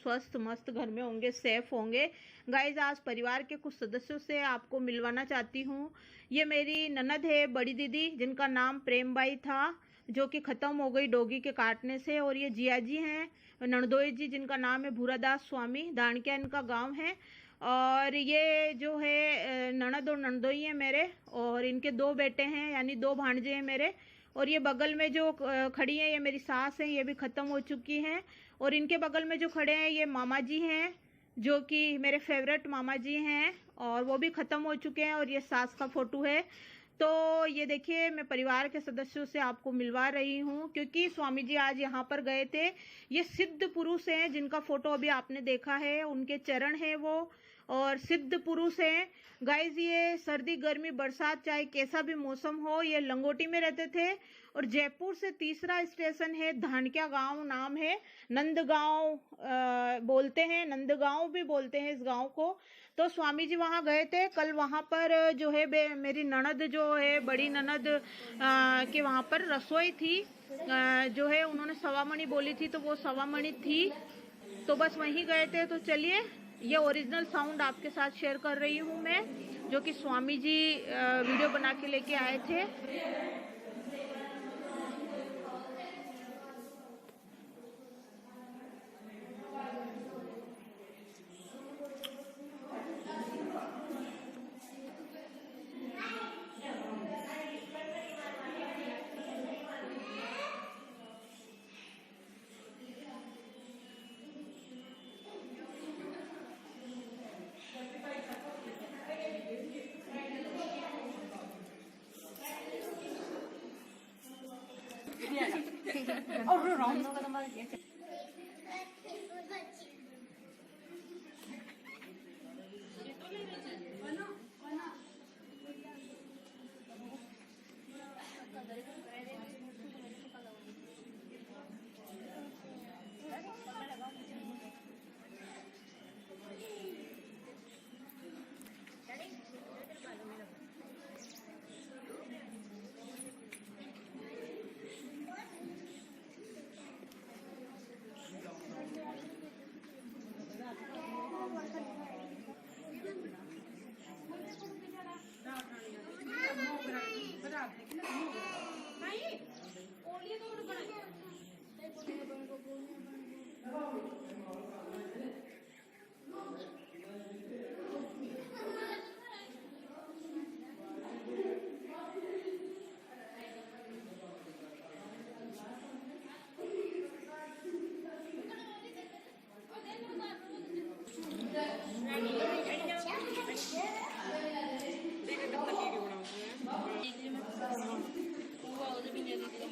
स्वस्थ मस्त घर में होंगे, सेफ होंगे। गाइज आज परिवार के कुछ सदस्यों से आपको मिलवाना चाहती हूँ। ये मेरी ननद है, बड़ी दीदी, जिनका नाम प्रेमबाई था, जो कि ख़त्म हो गई डोगी के काटने से। और ये जिया जी हैं, नणदोई जी, जिनका नाम है भूरादास स्वामी, दानकिया इनका गांव है। और ये जो है ननद और नणदोई हैं मेरे, और इनके 2 बेटे हैं, यानी 2 भांजे हैं मेरे। और ये बगल में जो खड़ी हैं ये मेरी सास हैं, ये भी ख़त्म हो चुकी हैं। और इनके बगल में जो खड़े हैं ये मामा जी हैं, जो कि मेरे फेवरेट मामा जी हैं, और वो भी ख़त्म हो चुके हैं। और ये सास का फोटो है। तो ये देखिए, मैं परिवार के सदस्यों से आपको मिलवा रही हूँ, क्योंकि स्वामी जी आज यहाँ पर गए थे। ये सिद्ध पुरुष हैं, जिनका फोटो अभी आपने देखा है, उनके चरण हैं वो, और सिद्ध पुरुष हैं। गाइज ये सर्दी गर्मी बरसात चाहे कैसा भी मौसम हो, ये लंगोटी में रहते थे। और जयपुर से तीसरा स्टेशन है धानक्या गांव, नाम है नंदगांव बोलते हैं, नंदगांव भी बोलते हैं इस गांव को। तो स्वामी जी वहां गए थे कल। वहां पर जो है मेरी ननद जो है, बड़ी ननद के वहां पर रसोई थी, जो है उन्होंने सवामणि बोली थी, तो वो सवामणि थी, तो बस वहीं गए थे। तो चलिए, ये ओरिजिनल साउंड आपके साथ शेयर कर रही हूँ मैं, जो कि स्वामी जी वीडियो बना के लेके आए थे।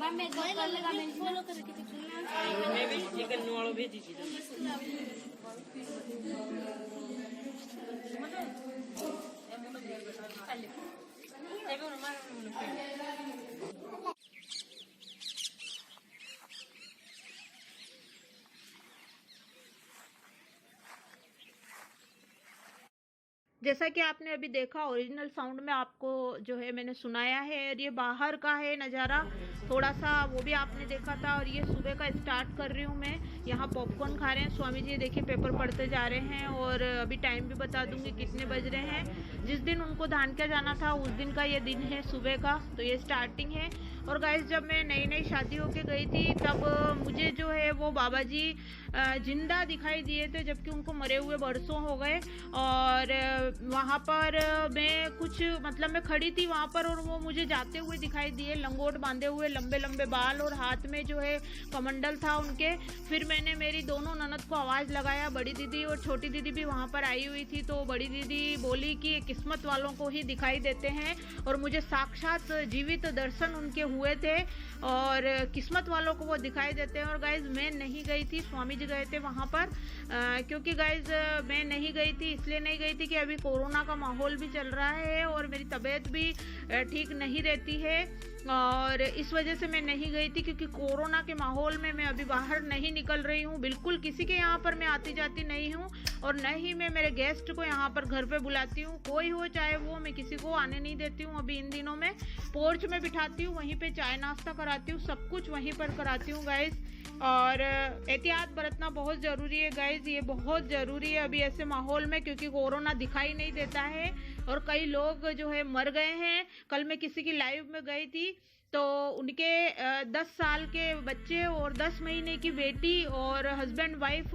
मैं कल लगा, मैंने फॉलो करके मैं भी चिकन वालों भेजी थी। जैसा कि आपने अभी देखा, ओरिजिनल साउंड में आपको जो है मैंने सुनाया है। और ये बाहर का है नज़ारा, थोड़ा सा वो भी आपने देखा था। और ये सुबह का स्टार्ट कर रही हूँ मैं, यहाँ पॉपकॉर्न खा रहे हैं स्वामी जी, देखिए पेपर पढ़ते जा रहे हैं। और अभी टाइम भी बता दूंगी कितने बज रहे हैं। जिस दिन उनको धानक्या जाना था उस दिन का ये दिन है सुबह का, तो ये स्टार्टिंग है। और गाइस जब मैं नई शादी होके गई थी, तब मुझे जो है वो बाबा जी जिंदा दिखाई दिए थे, जबकि उनको मरे हुए बरसों हो गए। और वहाँ पर मैं खड़ी थी वहाँ पर, और वो मुझे जाते हुए दिखाई दिए, लंगोट बांधे हुए, लंबे लंबे बाल, और हाथ में जो है कमंडल था उनके। फिर मैंने मेरी दोनों ननद को आवाज़ लगाया, बड़ी दीदी और छोटी दीदी भी वहाँ पर आई हुई थी। तो बड़ी दीदी बोली कि किस्मत वालों को ही दिखाई देते हैं, और मुझे साक्षात जीवित दर्शन उनके हुए थे, और किस्मत वालों को वो दिखाई देते हैं। और गाइज मैं नहीं गई थी, स्वामी जी गए थे वहाँ पर, क्योंकि गाइज मैं नहीं गई थी, इसलिए नहीं गई थी कि अभी कोरोना का माहौल भी चल रहा है, और मेरी तबीयत भी ठीक नहीं रहती है, और इस वजह से मैं नहीं गई थी। क्योंकि कोरोना के माहौल में मैं अभी बाहर नहीं निकल रही हूँ, बिल्कुल किसी के यहाँ पर मैं आती जाती नहीं हूँ, और न ही मैं मेरे गेस्ट को यहाँ पर घर पे बुलाती हूँ। कोई हो चाहे वो, मैं किसी को आने नहीं देती हूँ। अभी इन दिनों में पोर्च में बिठाती हूँ, वहीं पे पे चाय नाश्ता कराती हूँ, सब कुछ वहीं पर कराती हूँ गाइस। और एहतियात बरतना बहुत ज़रूरी है गाइस, ये बहुत ज़रूरी है अभी ऐसे माहौल में, क्योंकि कोरोना दिखाई नहीं देता है और कई लोग जो है मर गए हैं। कल मैं किसी की लाइव में गई थी तो उनके 10 साल के बच्चे और 10 महीने की बेटी और हस्बैंड वाइफ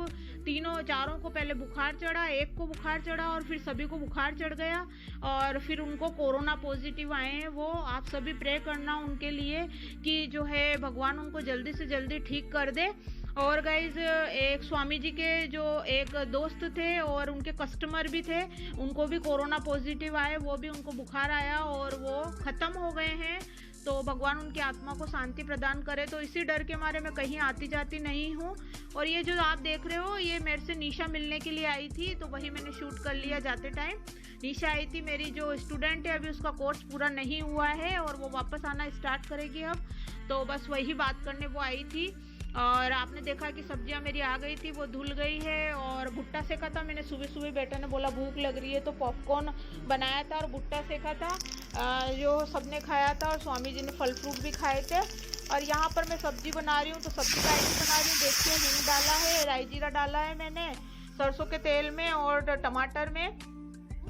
चारों को पहले बुखार चढ़ा, एक को बुखार चढ़ा और फिर सभी को बुखार चढ़ गया और फिर उनको कोरोना पॉजिटिव आए हैं। वो आप सभी प्रे करना उनके लिए कि जो है भगवान उनको जल्दी से जल्दी ठीक कर दे। और गाइज एक स्वामी जी के जो एक दोस्त थे और उनके कस्टमर भी थे, उनको भी कोरोना पॉजिटिव आए, वो भी उनको बुखार आया और वो ख़त्म हो गए हैं। तो भगवान उनकी आत्मा को शांति प्रदान करे। तो इसी डर के मारे मैं कहीं आती जाती नहीं हूँ। और ये जो आप देख रहे हो, ये मेरे से निशा मिलने के लिए आई थी, तो वही मैंने शूट कर लिया जाते टाइम। निशा आई थी, मेरी जो स्टूडेंट है, अभी उसका कोर्स पूरा नहीं हुआ है और वो वापस आना स्टार्ट करेगी अब, तो बस वही बात करने वो आई थी। और आपने देखा कि सब्जियां मेरी आ गई थी, वो धुल गई है। और भुट्टा सेका था मैंने, सुबह सुबह बेटा ने बोला भूख लग रही है तो पॉपकॉर्न बनाया था और भुट्टा सेका था, जो सबने खाया था और स्वामी जी ने फल फ्रूट भी खाए थे। और यहाँ पर मैं सब्जी बना रही हूँ, तो सब्जी का आइटम बना रही हूँ। देखिए हिंग डाला है, राई जीरा डाला है मैंने सरसों के तेल में, और टमाटर में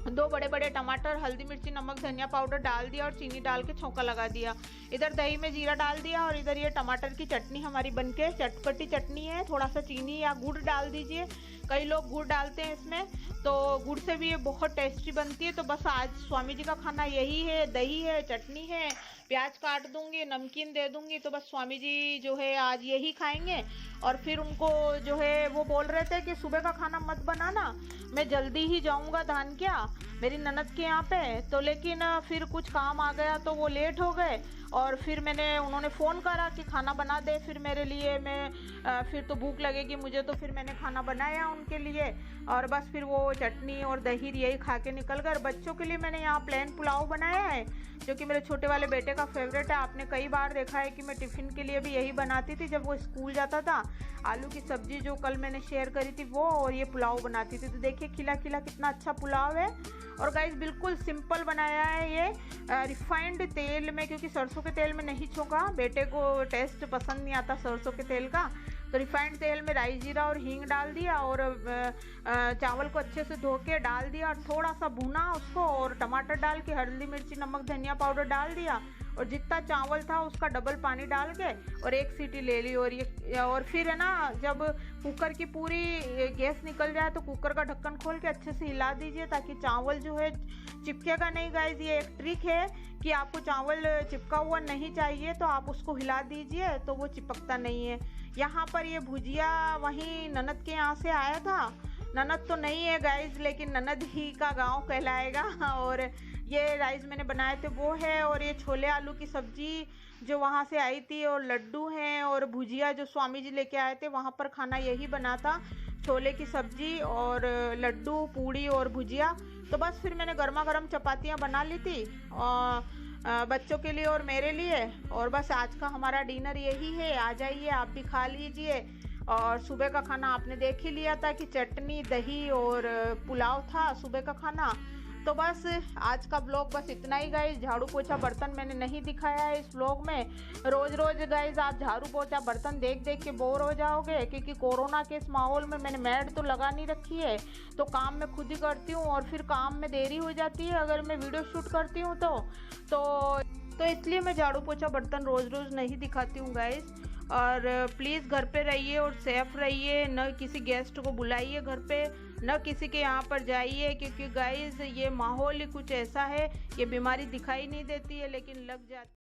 2 बड़े बड़े टमाटर, हल्दी मिर्ची नमक धनिया पाउडर डाल दिया और चीनी डाल के छौंका लगा दिया। इधर दही में जीरा डाल दिया और इधर ये टमाटर की चटनी हमारी बनके चटपटी चटनी है। थोड़ा सा चीनी या गुड़ डाल दीजिए, कई लोग गुड़ डालते हैं इसमें, तो गुड़ से भी ये बहुत टेस्टी बनती है। तो बस आज स्वामी जी का खाना यही है, दही है, चटनी है, प्याज काट दूंगी, नमकीन दे दूंगी। तो बस स्वामी जी जो है आज यही खाएंगे। और फिर उनको जो है वो बोल रहे थे कि सुबह का खाना मत बनाना, मैं जल्दी ही जाऊंगा धान क्या मेरी ननद के यहाँ पे, तो लेकिन फिर कुछ काम आ गया तो वो लेट हो गए। और फिर उन्होंने फ़ोन करा कि खाना बना दे फिर मेरे लिए, मैं फिर तो भूख लगेगी मुझे, तो फिर मैंने खाना बनाया उनके लिए। और बस फिर वो चटनी और दही यही खा के निकल गए। बच्चों के लिए मैंने यहाँ प्लेन पुलाव बनाया है, जो कि मेरे छोटे वाले बेटे का फेवरेट है। आपने कई बार देखा है कि मैं टिफ़िन के लिए भी यही बनाती थी जब वो स्कूल जाता था। आलू की सब्ज़ी जो कल मैंने शेयर करी थी वो, और ये पुलाव बनाती थी। तो देखिए खिला खिला कितना अच्छा पुलाव है। और गाइस बिल्कुल सिंपल बनाया है ये, रिफाइंड तेल में, क्योंकि सरसों के तेल में नहीं छोका, बेटे को टेस्ट पसंद नहीं आता सरसों के तेल का। तो रिफाइंड तेल में राई जीरा और हींग डाल दिया और चावल को अच्छे से धो के डाल दिया और थोड़ा सा भुना उसको, और टमाटर डाल के हल्दी मिर्ची नमक धनिया पाउडर डाल दिया और जितना चावल था उसका डबल पानी डाल के और 1 सीटी ले ली। और फिर है ना, जब कुकर की पूरी गैस निकल जाए तो कुकर का ढक्कन खोल के अच्छे से हिला दीजिए ताकि चावल जो है चिपकेगा नहीं। गाइस ये एक ट्रिक है कि आपको चावल चिपका हुआ नहीं चाहिए तो आप उसको हिला दीजिए तो वो चिपकता नहीं है। यहाँ पर ये भुजिया वहीं ननद के यहाँ से आया था, ननद तो नहीं है गाइस लेकिन ननद ही का गांव कहलाएगा। और ये राइस मैंने बनाए थे वो है, और ये छोले आलू की सब्जी जो वहाँ से आई थी, और लड्डू हैं, और भुजिया जो स्वामी जी लेके आए थे वहाँ पर खाना यही बना था, छोले की सब्जी और लड्डू पूड़ी और भुजिया। तो बस फिर मैंने गर्मा गर्म चपातियाँ बना ली थी और बच्चों के लिए और मेरे लिए। और बस आज का हमारा डिनर यही है, आ जाइए आप भी खा लीजिए। और सुबह का खाना आपने देख ही लिया था कि चटनी दही और पुलाव था सुबह का खाना। तो बस आज का ब्लॉग बस इतना ही गाइस। झाड़ू पोछा बर्तन मैंने नहीं दिखाया है इस ब्लॉग में। रोज रोज गाइस आप झाड़ू पोछा बर्तन देख देख के बोर हो जाओगे, क्योंकि कोरोना के इस माहौल में मैंने मैड तो लगा नहीं रखी है, तो काम मैं खुद ही करती हूँ और फिर काम में देरी हो जाती है अगर मैं वीडियो शूट करती हूँ तो इसलिए मैं झाड़ू पोछा बर्तन रोज रोज नहीं दिखाती हूँ गाइस। और प्लीज़ घर पे रहिए और सेफ रहिए, न किसी गेस्ट को बुलाइए घर पे, न किसी के यहाँ पर जाइए, क्योंकि गाइस ये माहौल ही कुछ ऐसा है, ये बीमारी दिखाई नहीं देती है लेकिन लग जाती है।